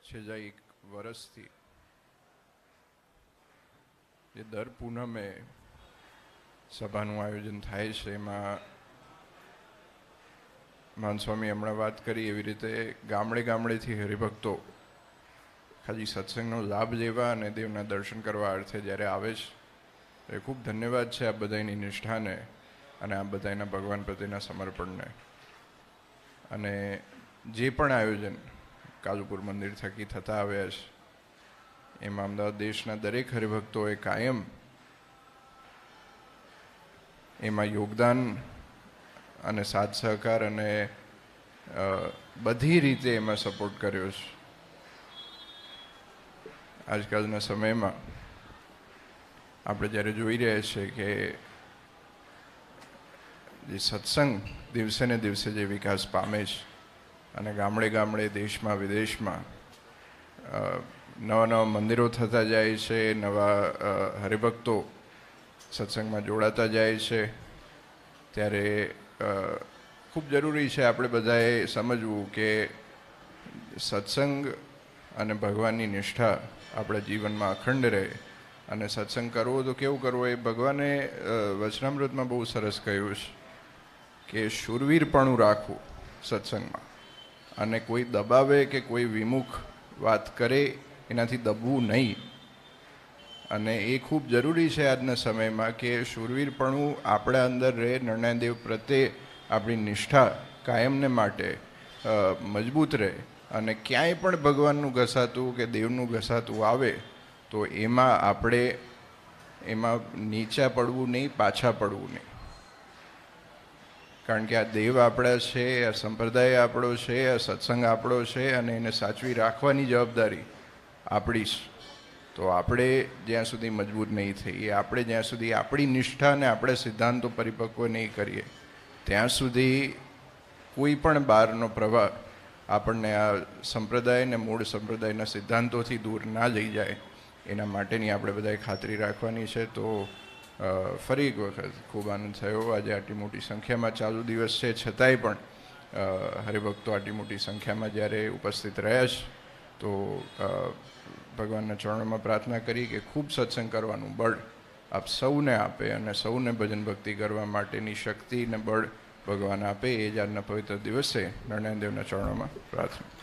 છેલ્લા એક વર્ષથી જે દર પૂનમે સભાનું આયોજન થાય છે એમાં માનસ્વામી હમણાં વાત કરી એવી રીતે ગામડે ગામડેથી હરિભક્તો ખાલી સત્સંગનો લાભ લેવા અને દેવના દર્શન કરવા અર્થે જ્યારે આવે છે એ ખૂબ ધન્યવાદ છે આ બધાની નિષ્ઠાને અને આ બધાના ભગવાન પ્રત્યેના સમર્પણને. અને જે પણ આયોજન કાલુપુર મંદિર થકી થતા આવ્યા છે એમાં અમદાવાદ દેશના દરેક હરિભક્તોએ કાયમ એમાં યોગદાન અને સાથ સહકાર અને બધી રીતે એમાં સપોર્ટ કર્યો છે. આજકાલના સમયમાં આપણે જ્યારે જોઈ રહ્યા છીએ કે જે સત્સંગ દિવસે ને દિવસે જે વિકાસ પામે છે અને ગામડે ગામડે દેશમાં વિદેશમાં નવા નવા મંદિરો થતા જાય છે, નવા હરિભક્તો સત્સંગમાં જોડાતા જાય છે, ત્યારે ખૂબ જરૂરી છે આપણે બધાએ સમજવું કે સત્સંગ અને ભગવાનની નિષ્ઠા આપણા જીવનમાં અખંડ રહે. અને સત્સંગ કરવો તો કેવું કરવો એ ભગવાને વચનામૃતમાં બહુ સરસ કહ્યું છે કે શૂરવીરપણું રાખવું સત્સંગમાં, અને કોઈ દબાવે કે કોઈ વિમુખ વાત કરે એનાથી દબવું નહીં. અને એ ખૂબ જરૂરી છે આજના સમયમાં કે શૂરવીરપણું આપણા અંદર રહે, નિર્ણયદેવ પ્રત્યે આપણી નિષ્ઠા કાયમને માટે મજબૂત રહે. અને ક્યાંય પણ ભગવાનનું ઘસાતું કે દેવનું ઘસાતું આવે તો એમાં આપણે એમાં નીચા પડવું નહીં, પાછા પડવું નહીં. કારણ કે આ દેવ આપણા છે, આ સંપ્રદાય આપણો છે, આ સત્સંગ આપણો છે અને એને સાચવી રાખવાની જવાબદારી આપણી છે. તો આપણે જ્યાં સુધી મજબૂત નહીં થઈએ, આપણે જ્યાં સુધી આપણી નિષ્ઠા અને આપણે સિદ્ધાંતો પરિપક્વ નહીં કરીએ ત્યાં સુધી કોઈ પણ બહારનો પ્રવાહ આપણને આ સંપ્રદાય ને મૂળ સંપ્રદાયના સિદ્ધાંતોથી દૂર ના લઈ જાય એના માટેની આપણે બધાએ ખાતરી રાખવાની છે. તો ફરી એક વખત ખૂબ આનંદ થયો. આજે આટલી મોટી સંખ્યામાં ચાલુ દિવસ છે છતાંય પણ હરિભક્તો આટલી મોટી સંખ્યામાં જ્યારે ઉપસ્થિત રહ્યા છે તો ભગવાનના ચરણોમાં પ્રાર્થના કરી કે ખૂબ સત્સંગ કરવાનું બળ આપ સૌને આપે અને સૌને ભજન ભક્તિ કરવા માટેની શક્તિ અને બળ ભગવાન આપે. એ જ આજના પવિત્ર દિવસે નારાયણ દેવના ચરણોમાં પ્રાર્થના.